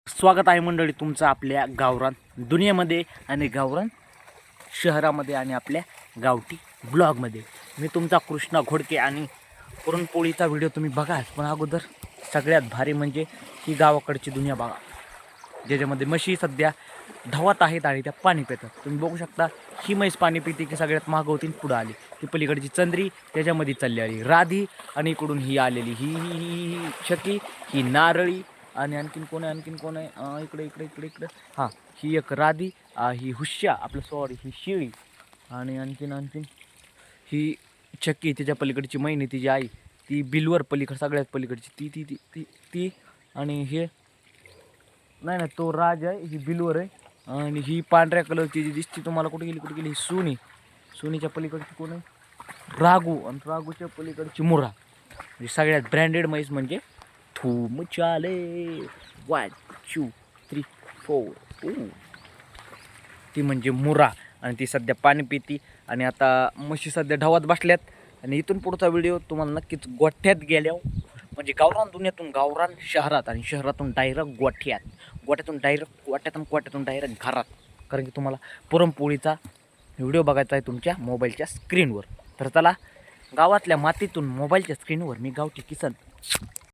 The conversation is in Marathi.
स्वागत आहे मंडळी तुमचं आपल्या गावरान दुनियेमध्ये आणि गावरान शहरामध्ये आणि आपल्या गावठी ब्लॉगमध्ये. मी तुमचा कृष्णा घोडके आणि पुरणपोळीचा व्हिडिओ तुम्ही बघा. पण अगोदर सगळ्यात भारी म्हणजे ही गावाकडची दुनिया बघा, ज्याच्यामध्ये म्हशी सध्या धावत आहेत आणि त्या पाणी पितात. तुम्ही बघू शकता ही म्हैस पाणी पिते की सगळ्यात मागं होती पुढं आली. ती पलीकडची चंद्री त्याच्यामध्ये चालली आली राधी, आणि इकडून ही आलेली ही छकी, ही नारळी, आणि आणखीन कोण आहे इकडे हां, ही एक राधी, ही हुश्या आपलं सॉरी ही शिळी, आणि आणखीन ही छक्की, तिच्या पलीकडची मैनी तिची आई, ती बिलवर पलीकड सगळ्यात पलीकडची ती ती ती ती ती आणि हे नाही तो राज आहे, ही बिलवर आहे. आणि ही पांढऱ्या कलरची जी दिसते तुम्हाला कुठे गेली ही सोनीच्या पलीकडची कोण आहे रागू, आणि रागूच्या पलीकडची मुरा. म्हणजे सगळ्यात ब्रँडेड म्हैस म्हणजे धूम चाले 1 2 3 4 ती म्हणजे मुरा, आणि ती सध्या पाणी पिती. आणि आता म्हशी सध्या ढावात बसल्यात. आणि इथून पुढचा व्हिडिओ तुम्हाला नक्कीच गोठ्यात गेल्यावर, म्हणजे गावरान दुनियातून गावरान शहरात, आणि शहरातून डायरेक्ट गोठ्यातून डायरेक्ट घरात. कारण की तुम्हाला पुरणपोळीचा व्हिडिओ बघायचा आहे तुमच्या मोबाईलच्या स्क्रीनवर. तर चला, गावातल्या मातीतून मोबाईलच्या स्क्रीनवर मी गावठी किसन